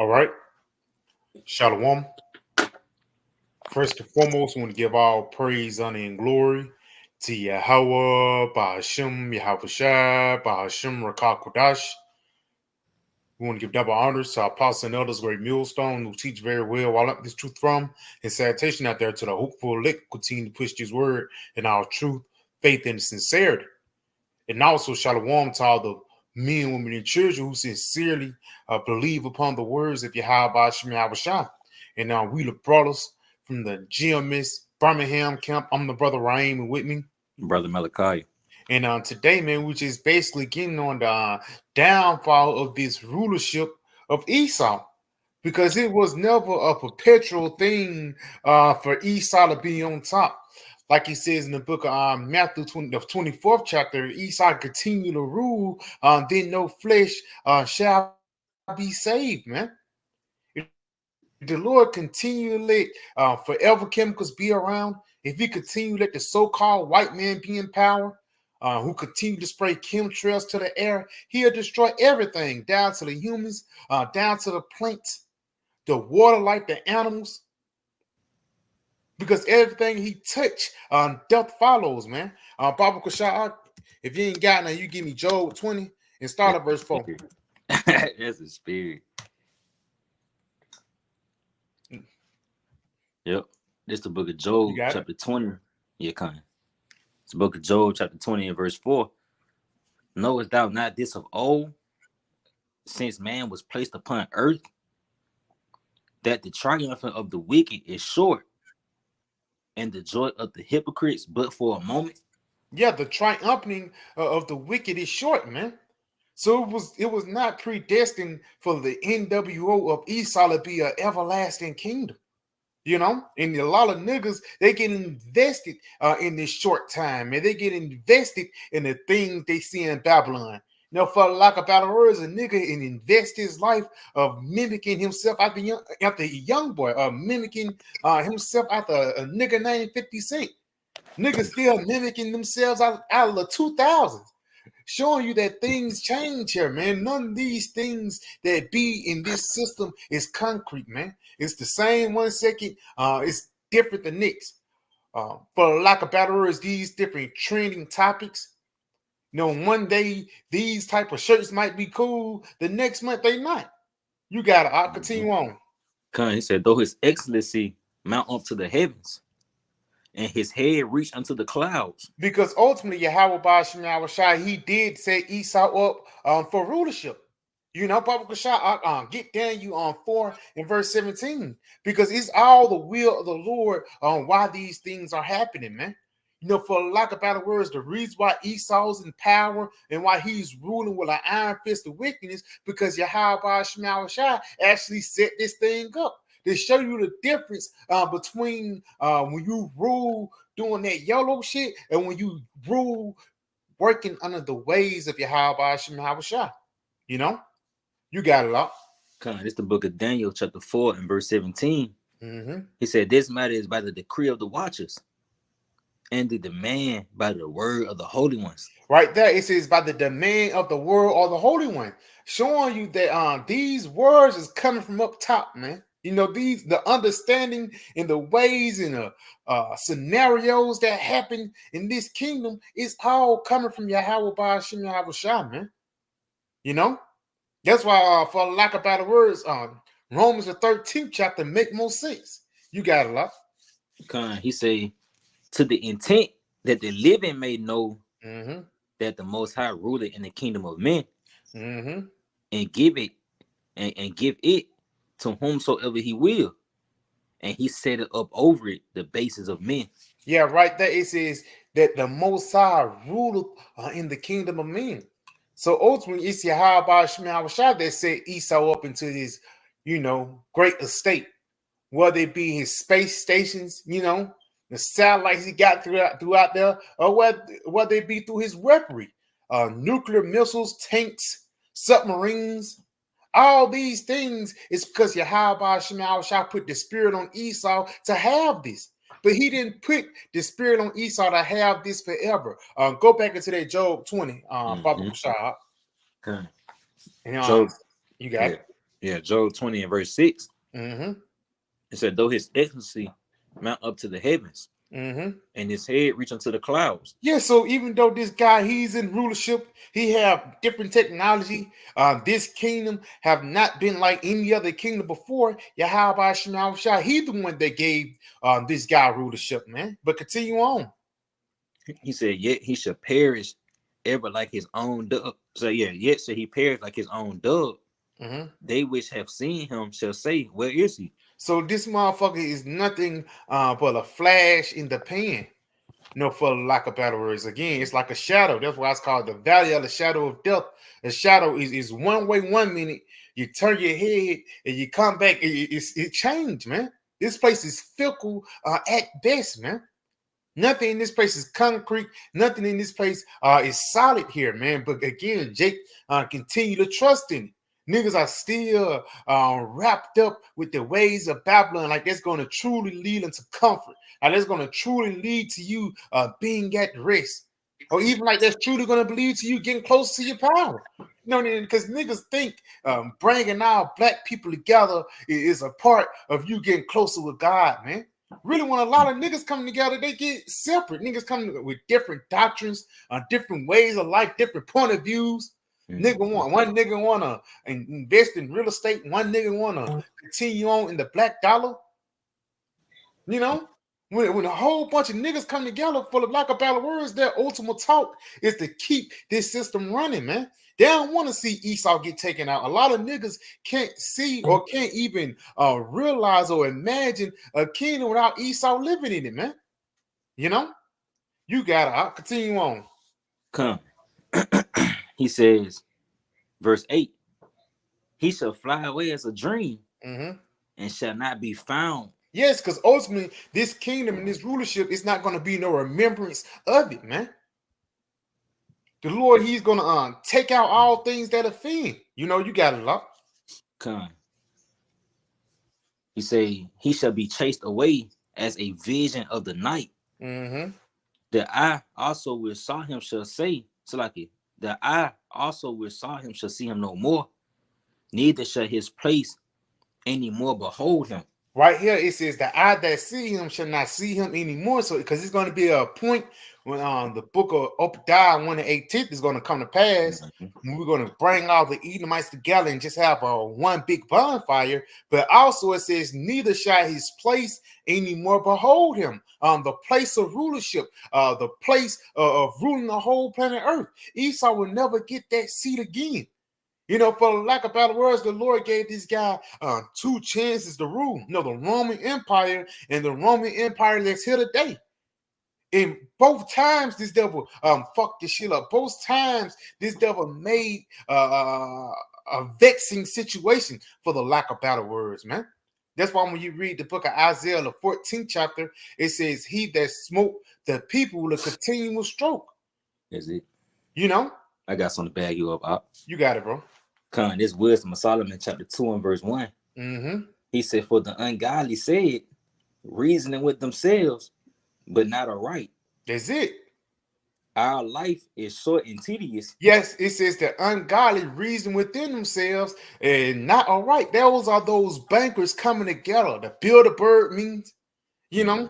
All right. Shalom. First and foremost, I want to give all praise, honor, and glory to Yahweh, Bahashim, Yahweh Shai, Bahashim, Rakah Kodash. We want to give double honors to our apostles and elders, great millstone, who teach very well while up this truth from, and salutation out there to the hopeful elect, continue to push this word in our truth, faith, and sincerity. And also, shalom to all the men, women, and children who sincerely believe upon the words of Yahweh Bahashim, Yahweh Shai. And we the brothers from the GMS Birmingham camp. I'm the brother Raheem, and with me, Brother Malachi. And today, man, we're just basically getting on the downfall of this rulership of Esau, because it was never a perpetual thing for Esau to be on top. Like he says in the book of Matthew 20, the 24th chapter, Esau continue to rule, then no flesh shall be saved, man. If the Lord continue to let forever chemicals be around, if he continue to let the so-called white man be in power, who continue to spray chemtrails to the air, he'll destroy everything, down to the humans, down to the plants, the water, like the animals, because everything he touch, death follows, man. Baba Kushah, if you ain't got none, you give me Job 20 and start at verse 4. That's a spirit. Yep. This is the book of Job, chapter 20. Yeah, kind. It's the book of Job, chapter 20 and verse 4. Knowest thou not this of old, since man was placed upon earth, that the triumph of the wicked is short, and the joy of the hypocrites but for a moment? Yeah, the triumphing of the wicked is short, man. So it was not predestined for the NWO of Esau to be an everlasting kingdom. You know, and a lot of niggas, they get invested in this short time, and they get invested in the things they see in Babylon. You know, for lack of better words, a nigga and invest his life of mimicking himself after a young boy, mimicking himself after a nigga named 50 Cent. Niggas still mimicking themselves out of the 2000s. Showing you that things change here, man. None of these things that be in this system is concrete, man. It's the same 1 second. It's different the next. For lack of better words, these different trending topics. You know, one day these type of shirts might be cool. The next month they not. You gotta I'll continue on. He said, though his excellency mount up to the heavens, and his head reach unto the clouds. Because ultimately, Yahweh Bashim Yahweh Shai, he did set Esau up for rulership. You know, Baba Kashah, get down you on 4 and verse 17. Because it's all the will of the Lord on why these things are happening, man. You know, for lack of better words, the reason why Esau's in power and why he's ruling with an iron fist of wickedness, because Yahweh Bashim Yahweh Shai actually set this thing up. They show you the difference between when you rule doing that YOLO shit and when you rule working under the ways of Yahweh Hashem Yahweh. You know, you got it up. This is the book of Daniel, chapter 4 and verse 17. Mm-hmm. He said, this matter is by the decree of the watchers, and the demand by the word of the holy ones. Right there, it says by the demand of the word or the holy one, showing you that these words is coming from up top, man. You know, the understanding and the ways and the scenarios that happen in this kingdom is all coming from Yahweh Ba'ashim Yahweh Shah, man. You know, that's why, for lack of better words, Romans the 13th chapter make more sense. You got it, lot. He say, to the intent that the living may know that the Most High ruleth in the kingdom of men, and give it and give it to whomsoever he will, and he set it up over it the basis of men. Yeah, right there it says that the Most High ruleth in the kingdom of men. So ultimately, it's Yahweh Ba'ashim that set Esau up into this, you know, great estate, whether it be his space stations, you know, the satellites he got throughout there, or whether it be through his weaponry, nuclear missiles, tanks, submarines. All these things is because Yahweh Ba'ashim put the spirit on Esau to have this. But he didn't put the spirit on Esau to have this forever. Go back into that Job 20, Baba Kushah. Okay. And Job, you got it. Yeah, Job 20 and verse 6. Mm-hmm. It said, though his excellency mount up to the heavens, Mm-hmm. and his head reach unto the clouds. Yeah, so even though this guy, he's in rulership, he have different technology. This kingdom have not been like any other kingdom before. Yahweh Shema Shah, he the one that gave this guy rulership, man. But continue on. He said, yet he shall perish ever like his own dove. So yeah, yet shall he perish like his own dove. Mm-hmm. They which have seen him shall say, where is he? So this motherfucker is nothing but a flash in the pan. No, for lack of better words. Again, it's like a shadow. That's why it's called the valley of the shadow of death. The shadow is one way 1 minute. You turn your head and you come back. It changed, man. This place is fickle at best, man. Nothing in this place is concrete. Nothing in this place is solid here, man. But again, Jake, continue to trust in it. Niggas are still wrapped up with the ways of Babylon, like that's going to truly lead into comfort. Like that's going to truly lead to you being at rest. Or even like that's truly going to lead to you getting close to your power. You know, because niggas think bringing our black people together is a part of you getting closer with God, man. Really, when a lot of niggas come together, they get separate. Niggas come with different doctrines, different ways of life, different point of views. One nigga wanna invest in real estate, one nigga wanna continue on in the black dollar. You know, when a whole bunch of niggas come together for the lack of better words, their ultimate talk is to keep this system running, man. They don't want to see Esau get taken out. A lot of niggas can't see or can't even realize or imagine a kingdom without Esau living in it, man. You know, you gotta. I'll continue on. Come. He says, verse 8, he shall fly away as a dream and shall not be found. Yes, because ultimately this kingdom and this rulership is not going to be no remembrance of it, man. The Lord, he's going to take out all things that offend. You know, you got it up. Come. He say, he shall be chased away as a vision of the night. The eye also which saw him shall say, so like it, the eye also which saw him shall see him no more, neither shall his place any more behold him. Right here, it says the eye that see him shall not see him anymore. So, because it's going to be a point when the book of Obadiah 1:18 is going to come to pass. We're going to bring all the Edomites together and just have one big bonfire. But also, it says, neither shall his place anymore behold him. The place of rulership, the place of ruling the whole planet Earth. Esau will never get that seat again. You know, for lack of better words, the Lord gave this guy 2 chances to rule. You know, the Roman Empire and the Roman Empire that's here today. And both times this devil fucked this shit up. Both times this devil made a vexing situation, for the lack of better words, man. That's why when you read the book of Isaiah, the 14th chapter, it says, he that smote the people with a continual stroke. Is it? You know? I got something to bag you up. You got it, bro. Con, this wisdom of Solomon, chapter 2 and verse 1. He said, for the ungodly said, reasoning with themselves, but not aright. That's it. Our life is short and tedious. Yes, it says the ungodly reason within themselves and not all right. Those are those bankers coming together. The Bilderberg means, you know,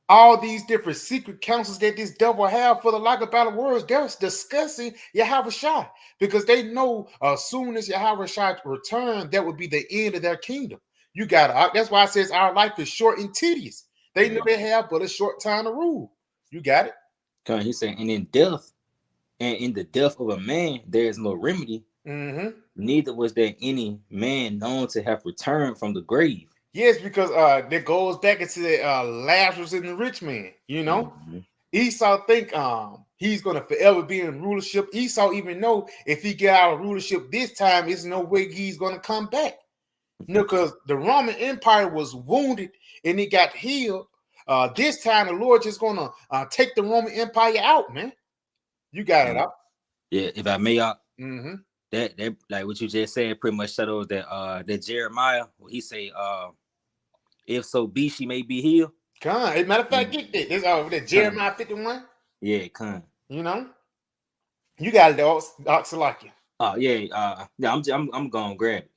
all these different secret councils that this devil have, for the lack of better words, they're discussing Yahweh Shai, because they know as soon as Yahweh Shai return, that would be the end of their kingdom. You got it. That's why it says our life is short and tedious. They know they have but a short time to rule. You got it. Come, he said, and in death, and in the death of a man, there is no remedy. Neither was there any man known to have returned from the grave. Yes, because that goes back into the Lazarus and the rich man. You know, Esau think he's gonna forever be in rulership. Esau even know if he get out of rulership this time, there's no way he's gonna come back. You know, because the Roman Empire was wounded and it got healed. This time the Lord just gonna take the Roman Empire out, man. You got it out. Yeah, if I may, that like what you just said pretty much shadows that Jeremiah, where he say, if so be she may be healed. As a matter of fact, get that. This that Jeremiah 51. Yeah, con. You know, you got it, Oxalakia. Yeah. I'm gonna grab it.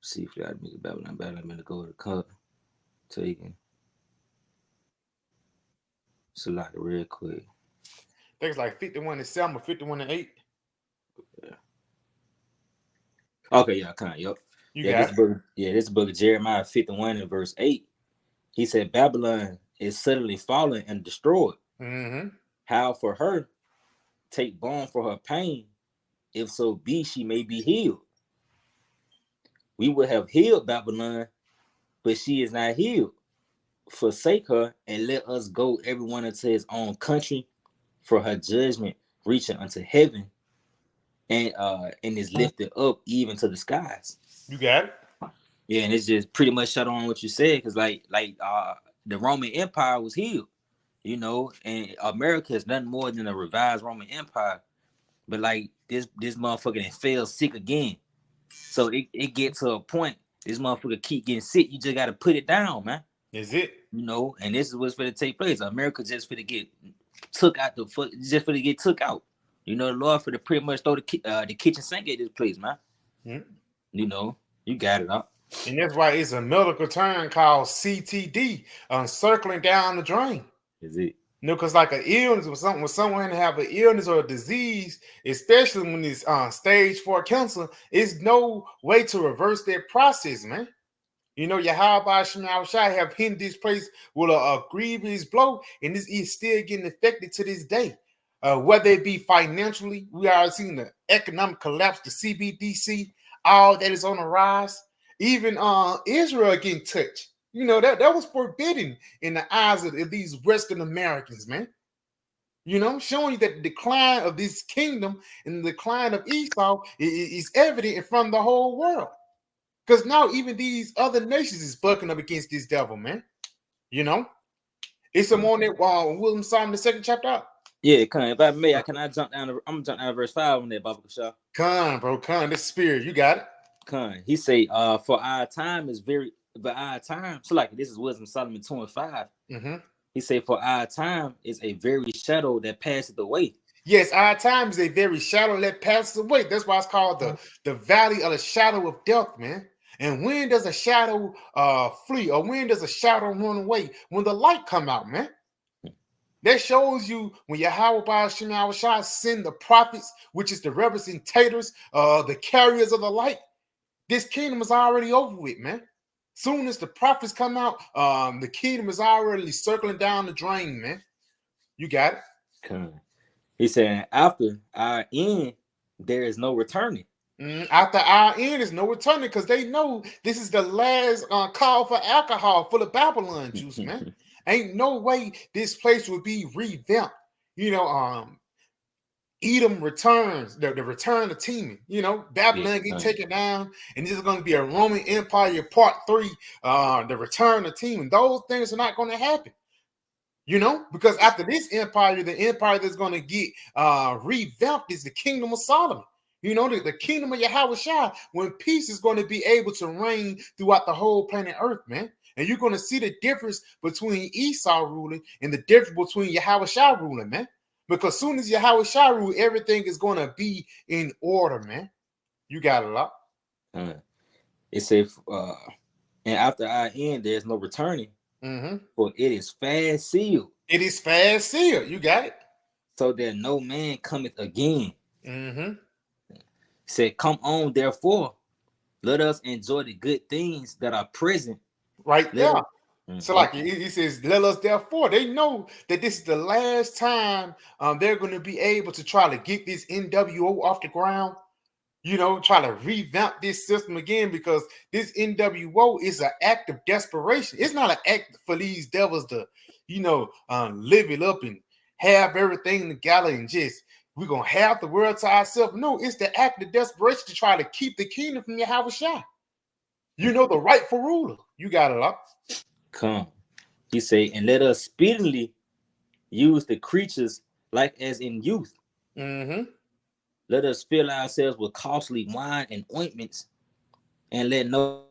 See if I make it Babylon. I'm gonna go to the cup. Taking. Select it real quick. I think it's like 51-7 or 51-8. Yeah. Okay, yeah, kind of. Yep. This book of Jeremiah 51 and verse 8. He said, Babylon is suddenly fallen and destroyed. Mm-hmm. How for her take balm for her pain, if so be she may be healed. We would have healed Babylon, but she is not healed. Forsake her and let us go everyone into his own country, for her judgment reaching unto heaven, and is lifted up even to the skies. You got it. Yeah, and it's just pretty much shut on what you said, because the Roman Empire was healed, and America is nothing more than a revised Roman Empire. But like this motherfucker then fell sick again. So it get to a point, this motherfucker keep getting sick. You just gotta put it down, man. Is it? And this is what's gonna take place. America just finna get took out get took out. The Lord for to pretty much throw the kitchen sink at this place, man. Mm-hmm. You got it up. And that's why it's a medical term called CTD, circling down the drain. Is it? Because like an illness, when someone have an illness or a disease, especially when it's stage 4 cancer, it's no way to reverse that process, man. Yahweh Shai have hit this place with a grievous blow, and this is still getting affected to this day. Whether it be financially, we are seeing the economic collapse, the CBDC, all that is on the rise. Even Israel getting touched. That was forbidden in the eyes of these Western Americans, man. Showing you that the decline of this kingdom and the decline of Esau is evident in front of the whole world. Because now even these other nations is bucking up against this devil, man. It's a more that William Simon the 2nd chapter out. Yeah, if I may, I'm gonna jump down to verse 5 on that, Baba Kasha. Come, bro, come. This spirit, you got it. He say, for our time is so like this is Wisdom Solomon 2:5. Mm-hmm. He say, for our time is a very shadow that passeth away. Yes, our time is a very shadow that passes away. That's why it's called the valley of the shadow of death, man. And when does a shadow flee, or when does a shadow run away? When the light come out, man. That shows you when Yahweh Shai send the prophets, which is the representators, the carriers of the light. This kingdom is already over with, man. Soon as the prophets come out, the kingdom is already circling down the drain, man. You got it. He said, after our end, there is no returning. After our end is no returning, because they know this is the last call for alcohol, full of Babylon juice, man. Ain't no way this place will be revamped. Edom returns, the return of Teman. Babylon get taken down, and this is going to be a Roman Empire part 3, the return of Teman. Those things are not going to happen. Because after this empire, the empire that's going to get revamped is the kingdom of Solomon. The kingdom of Yahweh Shai, when peace is going to be able to reign throughout the whole planet Earth, man. And you're going to see the difference between Esau ruling and the difference between Yahweh Shai ruling, man. Because soon as Yahweh Shai rule, everything is going to be in order, man. You got it up. It says, and after our end, there's no returning. Mm-hmm. For it is fast sealed. It is fast sealed. You got it. So that no man cometh again. Mm-hmm. Said, come on, therefore, let us enjoy the good things that are present. Right there. So like he says, let us therefore. They know that this is the last time they're going to be able to try to get this NWO off the ground. Try to revamp this system again, because this NWO is an act of desperation. It's not an act for these devils to, live it up and have everything together and just, we're going to have the world to ourselves. No, it's the act of desperation to try to keep the kingdom from Yahweh Shai. The rightful ruler. You got it up. Come. He say, and let us speedily use the creatures like as in youth. Mm-hmm. Let us fill ourselves with costly wine and ointments, and let no.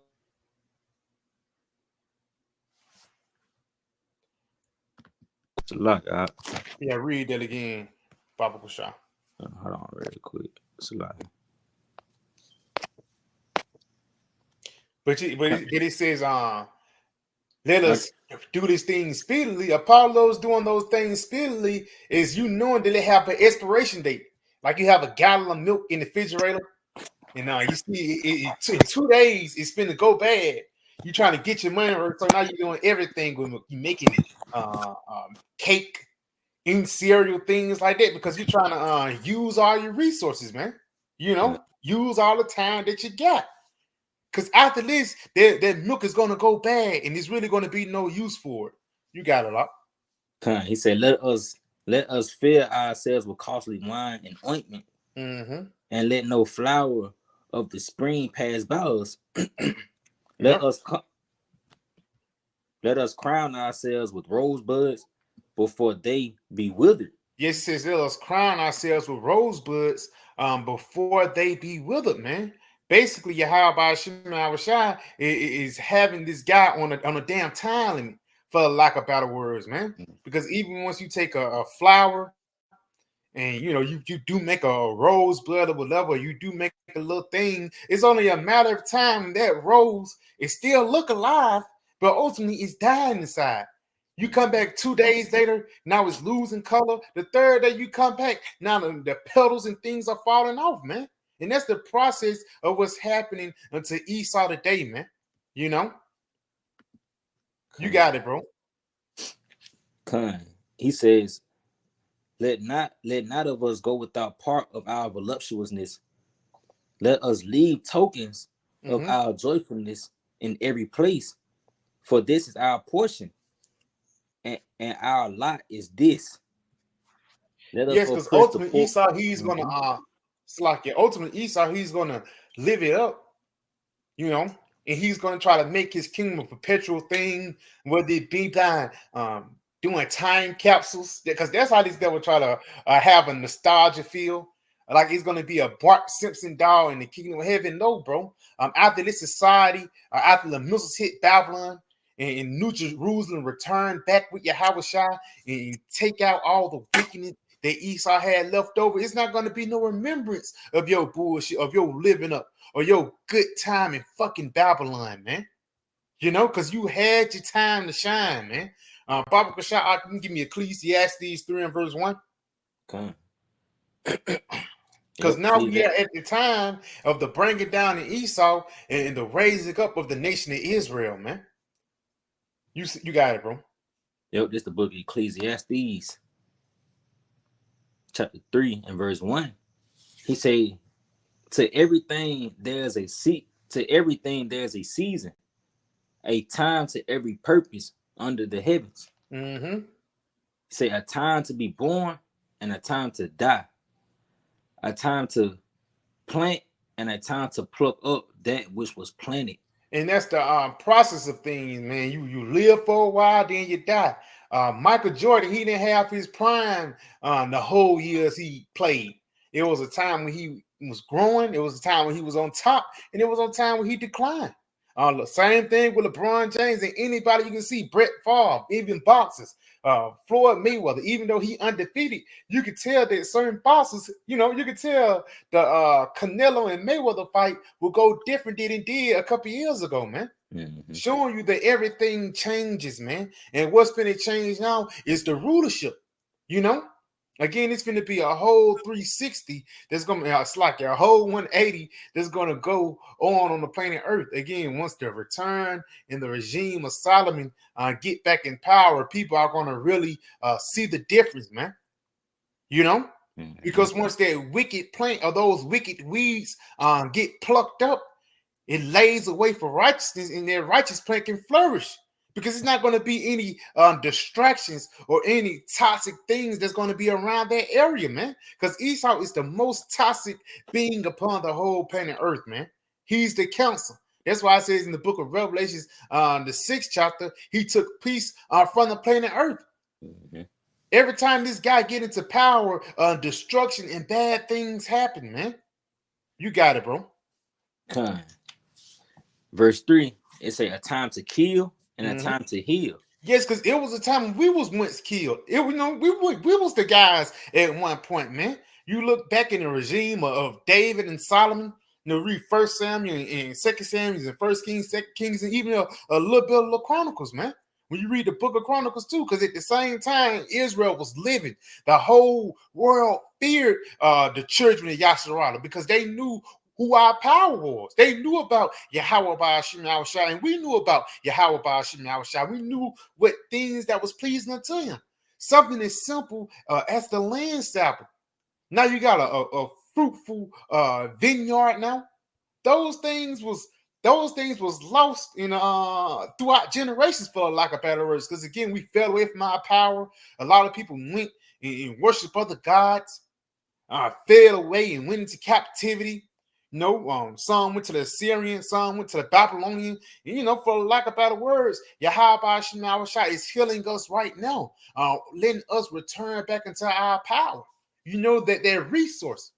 Yeah, read that again. Baba Kusha. Hold on, real quick. But it says, let us do this thing speedily. Apollo's doing those things speedily is you knowing that they have an expiration date. Like you have a gallon of milk in the refrigerator, and you see in 2 days it's finna go bad. You trying to get your money worth, so now you're doing everything with milk. You're making cake, in cereal, things like that, because you're trying to use all your resources, man. Use all the time that you got. Because after this, that milk is going to go bad, and there's really going to be no use for it. You got it, up. He said, let us fill ourselves with costly wine and ointment, and let no flower of the spring pass by us. Let us crown ourselves with rosebuds before they be withered. Yes, it says, let us crown ourselves with rosebuds before they be withered, man. Basically, Yahweh Shai is having this guy on a damn time limit, for lack of better words, man. Because even once you take a flower and you do make a rosebud or whatever, you do make a little thing, it's only a matter of time that rose is still look alive, but ultimately it's dying inside. You come back 2 days later, now it's losing color. The third day you come back, now the petals and things are falling off, man. And that's the process of what's happening until Esau today, man. You got it, bro. He says, let not of us go without part of our voluptuousness. Let us leave tokens of our joyfulness in every place, for this is our portion, and our lot is this. Yes, because ultimately Esau, he's gonna ultimately Esau, he's gonna live it up, and he's gonna try to make his kingdom a perpetual thing, whether it be by doing time capsules, because that's how these devils try to have a nostalgia feel. Like it's gonna be a Bart Simpson doll in the kingdom of heaven. No, bro. After this society, after the missiles hit Babylon, and New Jerusalem return back with Yahweh Shai and take out all the wickedness that Esau had left over, it's not going to be no remembrance of your bullshit, of your living up, or your good time in fucking Babylon, man. Because you had your time to shine, man. Baba Kashai, can you give me Ecclesiastes 3 and verse 1? Because now we are at the time of the bringing down of Esau and the raising up of the nation of Israel, man. You got it, bro. Yep, this is the book of Ecclesiastes, chapter 3 and verse 1. He say, to everything there's a season, a time to every purpose under the heavens. Say a time to be born and a time to die, a time to plant and a time to pluck up that which was planted. And that's the process of things, man. You live for a while, then you die. Michael Jordan, he didn't have his prime the whole years he played. It was a time when he was growing. It was a time when he was on top, and it was a time when he declined. The same thing with LeBron James and anybody you can see, Brett Favre, even boxers, Floyd Mayweather, even though he undefeated, you could tell that certain boxers, you could tell the Canelo and Mayweather fight will go different than it did a couple years ago, man. Showing you that everything changes, man. And what's going to change now is the rulership, Again, it's going to be a whole 360 that's going to be like a whole 180 that's going to go on the planet Earth. Again, once the return and the regime of Solomon get back in power, people are going to really see the difference, man. Because once that wicked plant or those wicked weeds get plucked up, it lays a way for righteousness, and their righteous plant can flourish. Because it's not going to be any distractions or any toxic things that's going to be around that area, man. Because Esau is the most toxic being upon the whole planet Earth, man. He's the counsel. That's why it says in the book of Revelations, the 6th chapter, he took peace from the planet Earth. Every time this guy get into power, destruction and bad things happen, man. You got it, bro. Verse 3, it say a time to kill and a time to heal. Yes, because it was a time when we was once killed. We was the guys at one point, man. You look back in the regime of David and Solomon, read First Samuel and Second Samuel and First Kings, Second Kings, and even a little bit of the Chronicles, man. When you read the Book of Chronicles too, because at the same time Israel was living, the whole world feared the children of Yasharala because they knew who our power was. They knew about Yahweh Ba'ashim Yahushua, and we knew about Yahweh Ba'ashim Yahushua. We knew what things that was pleasing unto him. Something as simple as the land sapling. Now you got a fruitful vineyard now. Those things was lost in throughout generations, for lack of better words. Because again, we fell away from our power. A lot of people went and worship other gods, fell away and went into captivity. Some went to the Assyrian, some went to the Babylonian. And, for lack of better words, Yahweh is healing us right now, letting us return back into our power. That they're resource,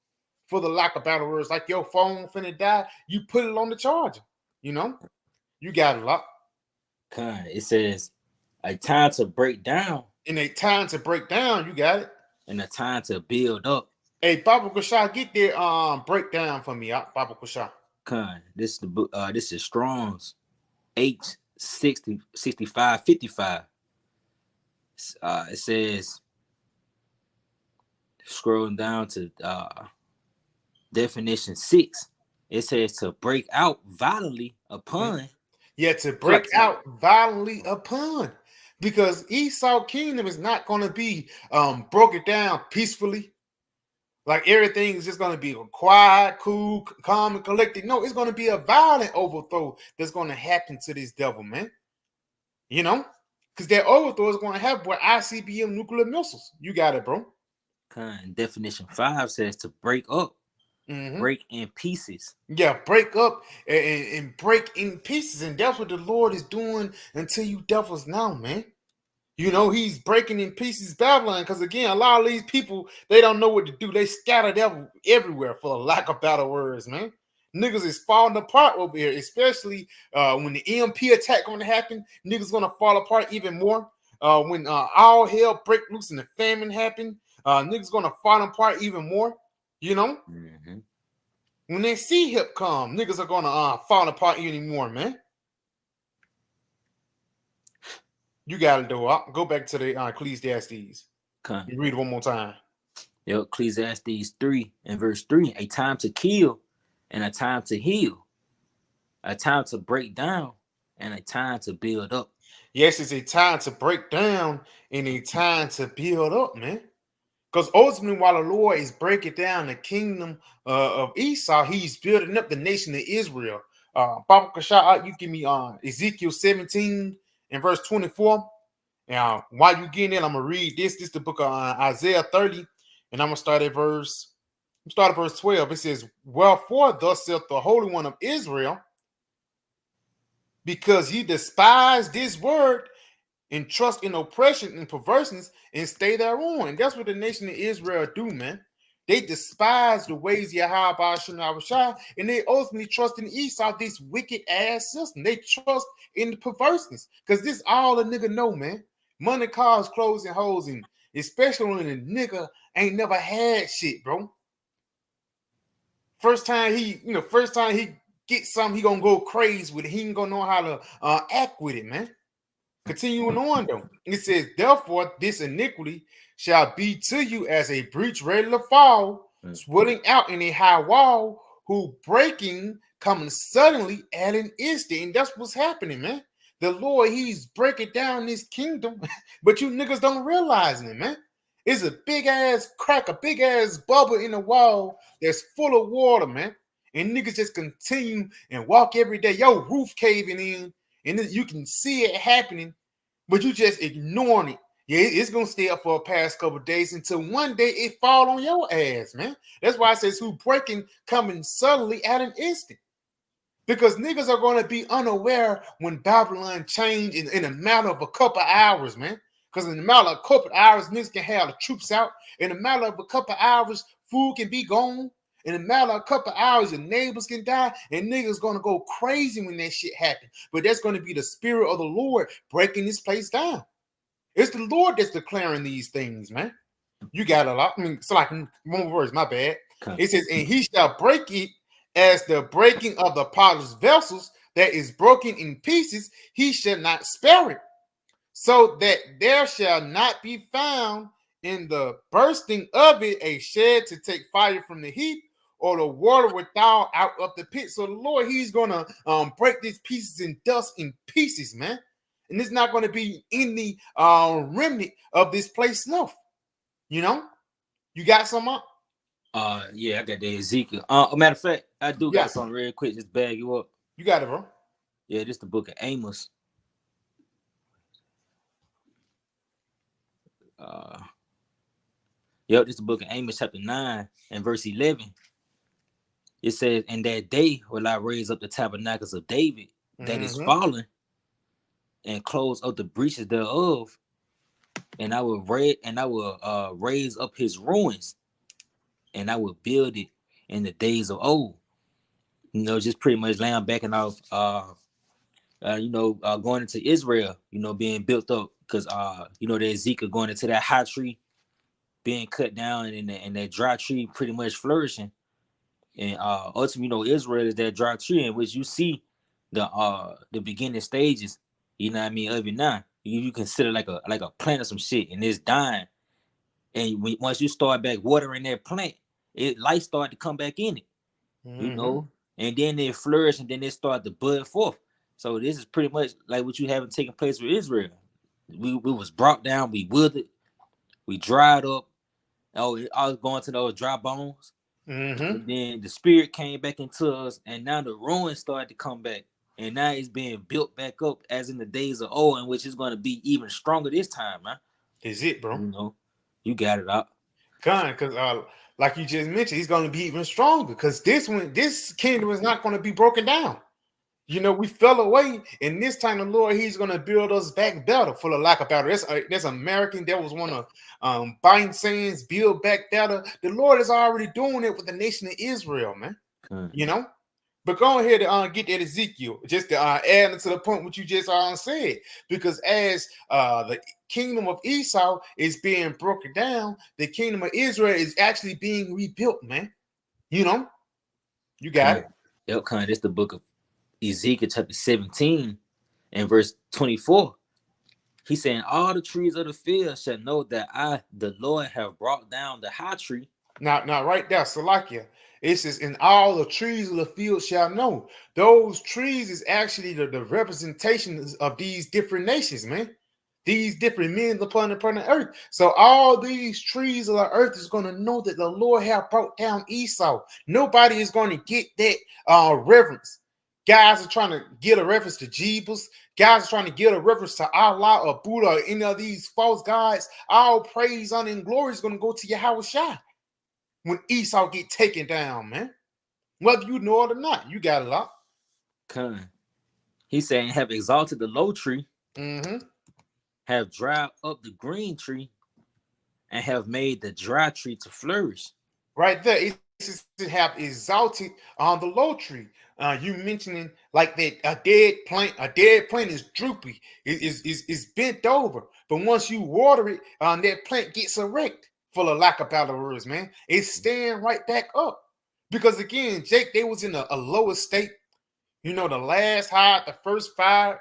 for the lack of better words, like your phone finna die, you put it on the charger. You got it up. It says a time to break down. In a time to break down, you got it. And a time to build up. Hey, Baba Kusha, get their breakdown for me, Baba Kusha. This is the book. This is Strong's H60 6555. It says, scrolling down to definition 6. It says to break out violently upon. Yeah, to break out violently upon. Because Esau kingdom is not going to be broken down peacefully. Like everything is just going to be quiet, cool, calm, and collected. No, it's going to be a violent overthrow that's going to happen to this devil, man. Because that overthrow is going to happen with ICBM nuclear missiles. You got it, bro. Definition 5 says to break up, break in pieces. Yeah, break up and break in pieces. And that's what the Lord is doing until you devils now, man. He's breaking in pieces Babylon, because again, a lot of these people, they don't know what to do. They scattered everywhere, for lack of better words, man. Niggas is falling apart over here, especially when the EMP attack going to happen. Niggas going to fall apart even more. When all hell break loose and the famine happen, niggas going to fall apart even more. When they see hip come, niggas are going to fall apart even more, man. You got it, though. I'll go back to the Ecclesiastes. Read it one more time. Ecclesiastes 3 and verse 3. A time to kill and a time to heal. A time to break down and a time to build up. Yes, it's a time to break down and a time to build up, man. Because ultimately, while the Lord is breaking down the kingdom of Esau, he's building up the nation of Israel. Baba Kasha, you give me Ezekiel 17 and verse 24. Now, while you getting in, I'm gonna read this. This is the book of Isaiah 30, and I'm gonna start at verse 12. It says, "Wherefore thus saith the Holy One of Israel, because ye despise this word and trust in oppression and perverseness and stay thereon." And that's what the nation of Israel do, man. They despise the ways of Yahweh, and they ultimately trust in Esau, this wicked ass system. They trust in the perverseness, because this all a nigga know, man. Money, cars, clothes, and hoes, and especially when a nigga ain't never had shit, bro. First time he gets something, he gonna go crazy with it. He ain't gonna know how to act with it, man. Continuing on, though, it says, "Therefore, this iniquity shall be to you as a breach ready to fall, swelling out in a high wall, who breaking coming suddenly at an instant." And that's what's happening, man. The Lord, he's breaking down this kingdom, but you niggas don't realize it, man. It's a big ass crack, a big ass bubble in the wall that's full of water, man. And niggas just continue and walk every day. Yo, roof caving in, and you can see it happening, but you just ignoring it. Yeah, it's gonna stay up for a past couple of days until one day it fall on your ass, man. That's why it says who breaking coming suddenly at an instant. Because niggas are going to be unaware when Babylon change in a matter of a couple of hours, man. Because in a matter of a couple of hours, niggas can have the troops out. In a matter of a couple of hours, food can be gone. In a matter of a couple of hours, your neighbors can die, and niggas gonna go crazy when that shit happens. But that's gonna be the spirit of the Lord breaking this place down. It's the Lord that's declaring these things, man. You got a lot. I mean, it's like one verse, my bad. Okay. It says, and he shall break it as the breaking of the potter's vessels that is broken in pieces, he shall not spare it, so that there shall not be found in the bursting of it a shed to take fire from the heat, or the water without out of the pit. So the Lord, he's gonna break these pieces and dust in pieces, man. And it's not going to be any remnant of this place left. You know, you got some up? Yeah, I got the Ezekiel. Matter of fact, I do got something real quick. Just bag you up. You got it, bro. Yeah, this is the book of Amos. This is the book of Amos, chapter 9 and verse 11. It says, "In that day will I raise up the tabernacles of David that is fallen, and close up the breaches thereof, and I will raise up his ruins, and I will build it in the days of old." You know, just pretty much laying back and off, going into Israel, being built up, because the Ezekiel going into that high tree being cut down, and that dry tree pretty much flourishing. And ultimately, Israel is that dry tree in which you see the beginning stages, of it now. You consider like a plant or some shit, and it's dying. And once you start back watering that plant, life start to come back in it, and then it flourish, and then it start to bud forth. So this is pretty much like what you haven't taken place with Israel. We was brought down, we withered, we dried up. I was going to those dry bones. And then the spirit came back into us, and now the ruins started to come back, and now it's being built back up as in the days of old, in which is going to be even stronger this time, man. Is it, bro? You got it out. Because like you just mentioned, he's going to be even stronger, because this kingdom is not going to be broken down. We fell away, and this time the Lord, he's going to build us back better, for the lack of better. That's American. That was one of Biden sayings, build back better. The Lord is already doing it with the nation of Israel, man. But go ahead and get that Ezekiel, just to add to the point what you just said, because as the kingdom of Esau is being broken down, the kingdom of Israel is actually being rebuilt, man. You got it. Yep, it's the book of Ezekiel chapter 17 and verse 24. He's saying, all the trees of the field shall know that I, the Lord, have brought down the high tree. Now right there, Salakia. It says, and all the trees of the field shall know. Those trees is actually the representations of these different nations, man. These different men upon the earth. So all these trees of the earth is going to know that the Lord have brought down Esau. Nobody is going to get that reverence. Guys are trying to get a reference to Jeebus. Guys are trying to get a reference to Allah or Buddha or any of these false gods. All praise, honor, and glory is going to go to Yahweh when Esau get taken down, man. Whether you know it or not, you got a lot. He's saying, have exalted the low tree, have dried up the green tree, and have made the dry tree to flourish. Right there, it says to have exalted on the low tree. You mentioning like that a dead plant is droopy, is bent over. But once you water it, that plant gets erect, for the lack of better words, man. It's stand right back up. Because again, Jake, they was in a lower state. The last hire, the first fire.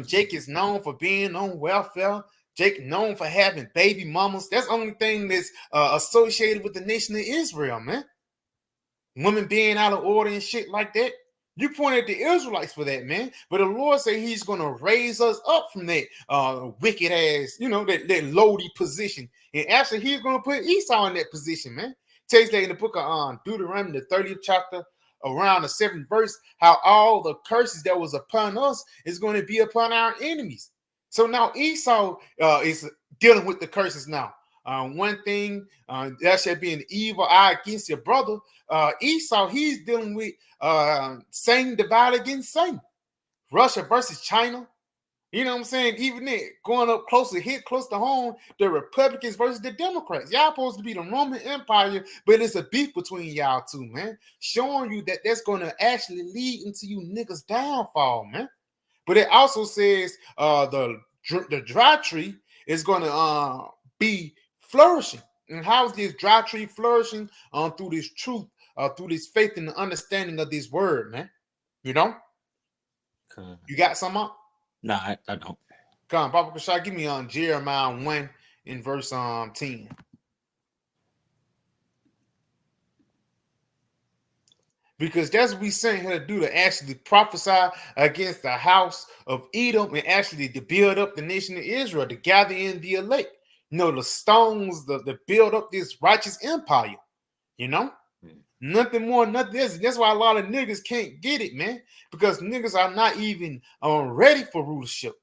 Jake is known for being on welfare. Jake known for having baby mamas. That's the only thing that's associated with the nation of Israel, man. Women being out of order and shit like that. You pointed at the Israelites for that, man. But the Lord said he's going to raise us up from that wicked ass, that lowly position. And actually, he's going to put Esau in that position, man. Tells that in the book of Deuteronomy, the 30th chapter, around the 7th verse, how all the curses that was upon us is going to be upon our enemies. So now Esau is dealing with the curses now. One thing, that shall be an evil eye against your brother. Esau, he's dealing with Satan divided against Satan. Russia versus China. You know what I'm saying? Even then, going up closer, hit close to home, the Republicans versus the Democrats. Y'all supposed to be the Roman Empire, but it's a beef between y'all two, man. Showing you that that's going to actually lead into you niggas' downfall, man. But it also says the dry tree is going to be flourishing. And how is this dry tree flourishing? Through this truth, through this faith and the understanding of this word, man. You know? You got some up? Nah, I don't. Come on, Papa Kashai, give me on Jeremiah 1 in verse 10. Because that's what we sent her to do, to actually prophesy against the house of Edom and actually to build up the nation of Israel, to gather in the elect. You know, the stones, to build up this righteous empire. You know? Nothing more, nothing less. That's why a lot of niggas can't get it, man. Because niggas are not even ready for rulership.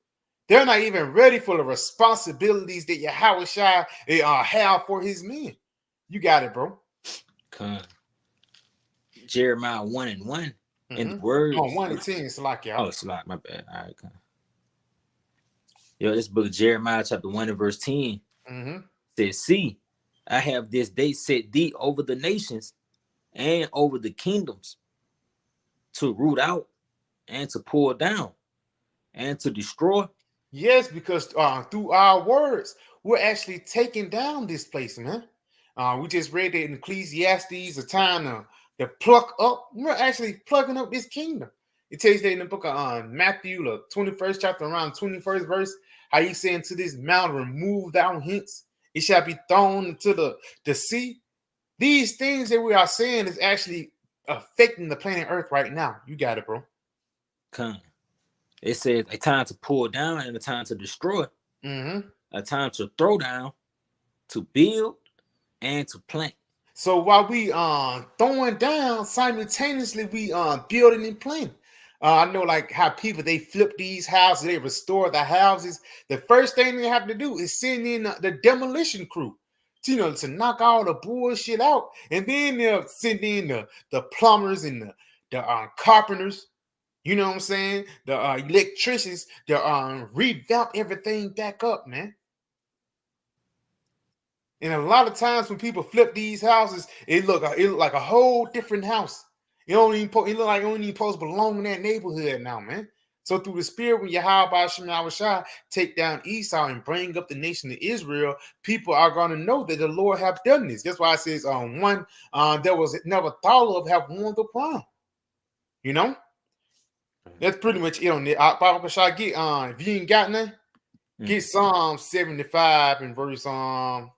They're not even ready for the responsibilities that Yahweh Shai have for his men. You got it, bro. Jeremiah 1 and 1. In the words. 1 and 10, it's like y'all. Oh, it's like, my bad. All right, Yo, this book of Jeremiah, chapter 1 and verse 10. Says, see, I have this day set thee over the nations and over the kingdoms, to root out and to pull down and to destroy. Yes, because through our words, we're actually taking down this place, man. We just read that in Ecclesiastes, a time to pluck up. We're actually plugging up this kingdom. It tells you that in the book of Matthew, the 21st chapter, around 21st verse, how he said, to this mountain, remove thou hence, it shall be thrown into the sea. These things that we are saying is actually affecting the planet Earth right now. You got it, bro. It says a time to pull down and a time to destroy. A time to throw down, to build, and to plant. So while we throwing down, simultaneously we building and planting. I know like how people, they flip these houses, they restore the houses. The first thing they have to do is send in the demolition crew, to knock all the bullshit out. And then they'll send in the plumbers and the carpenters. You know what I'm saying? The electricians, to revamp everything back up, man. And a lot of times when people flip these houses, it look like a whole different house. It look like it don't even supposed to belong in that neighborhood now, man. So through the spirit, when Yahweh Shai take down Esau and bring up the nation of Israel, people are going to know that the Lord have done this. That's why it says one that was never thought of have won the crown. You know? That's pretty much it on it. Papa Shai, get if you ain't got none, get Psalm 75 and verse 5.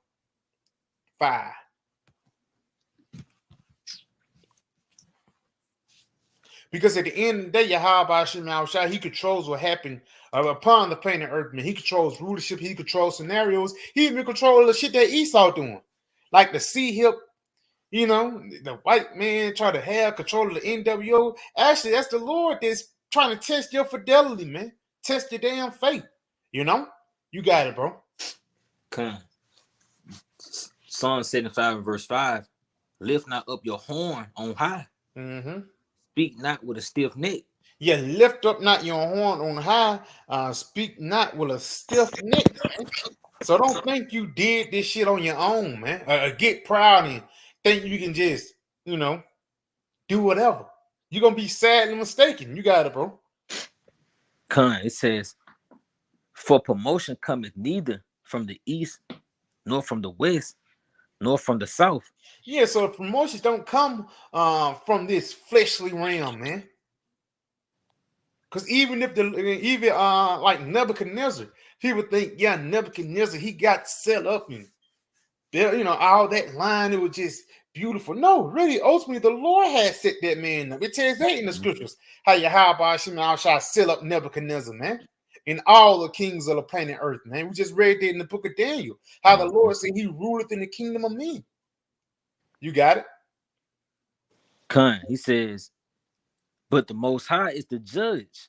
Because at the end of the day, Yahweh Shai, he controls what happened upon the planet Earth, man. He controls rulership, he controls scenarios, he even controls the shit that Esau doing. Like the sea hip, the white man try to have control of the NWO. Actually, that's the Lord that's trying to test your fidelity, man. Test your damn faith. You got it, bro. Psalm 75 verse 5. Lift not up your horn on high. Speak not with a stiff neck. Yeah, lift up not your horn on high. Speak not with a stiff neck. Man. So don't think you did this shit on your own, man. Get proud and think you can just, do whatever. You're going to be sadly mistaken. You got it, bro. It says, for promotion cometh neither from the east, nor from the west, nor from the south. Yeah, so the promotions don't come from this fleshly realm, man. Because even like Nebuchadnezzar, people think, yeah, Nebuchadnezzar, he got set up and all that line, it was just beautiful. No, really, ultimately, the Lord had set that man up. It tells that in the scriptures, how Yahweh shall set up Nebuchadnezzar, man, and all the kings of the planet Earth, man. We just read that in the book of Daniel, how the Lord said he ruleth in the kingdom of men. You got it? He says, but the Most High is the judge.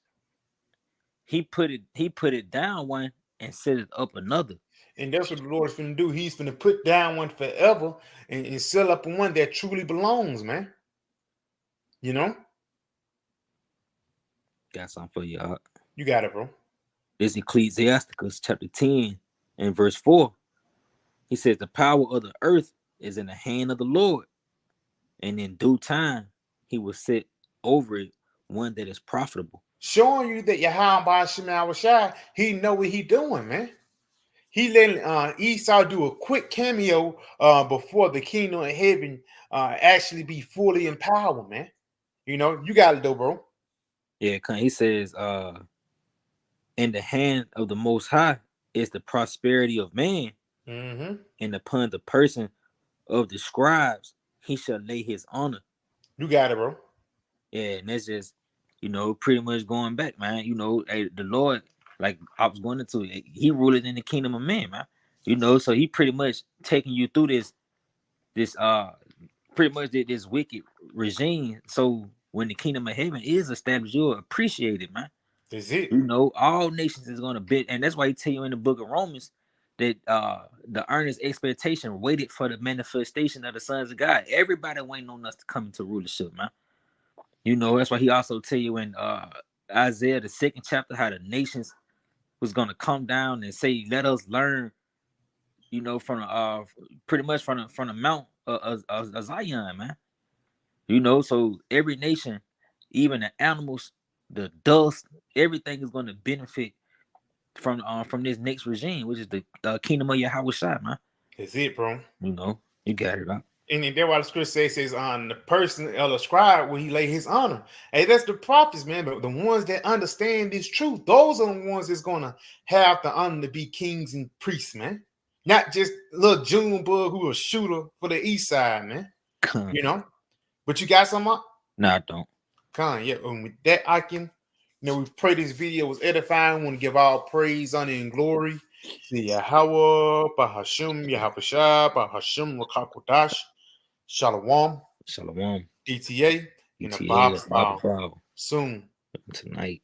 He put it down one and set it up another. And that's what the Lord is going to do. He's going to put down one forever and set up one that truly belongs, man. Got something for you, You got it, bro. It's Ecclesiasticus chapter 10 and verse 4. He says, the power of the earth is in the hand of the Lord, and in due time he will set over it one that is profitable. Showing you that Yahweh Ba'ashem Yahushua, he know what he doing, man. He let Esau do a quick cameo before the kingdom of heaven actually be fully empowered, man. You know, you got it though, bro. Yeah, he says, in the hand of the Most High is the prosperity of man, and upon the person of the scribes he shall lay his honor. You got it, bro. Yeah, and that's just, pretty much going back, man. The Lord, like I was going into, he ruled in the kingdom of man, man. So he pretty much taking you through this pretty much this wicked regime. So when the kingdom of heaven is established, you'll appreciate it, man. That's it. All nations is gonna bid, and that's why he tell you in the book of Romans that the earnest expectation waited for the manifestation of the sons of God. Everybody waiting on us to come into rulership, man. That's why he also tell you in Isaiah the 2nd chapter how the nations was gonna come down and say, "Let us learn," from pretty much from the mount of Zion, man. So every nation, even the animals, the dust, everything is going to benefit from this next regime, which is the kingdom of Yahweh, man. That's it, bro. You got it, right? And then that's why the scripture says on the person of the scribe where he lay his honor. Hey, that's the prophets, man. But the ones that understand this truth, those are the ones that's gonna have the honor to be kings and priests, man. Not just little Junebug who a shooter for the east side, man. But you got something? No, I don't. Yeah. With that, I can. We pray this video was edifying. We want to give all praise, honor, and glory to Yahweh, Bahashim, Yahushua, Bahashim, Rakakodash, Shalom. Shalom. ETA. And a Bible soon. Tonight.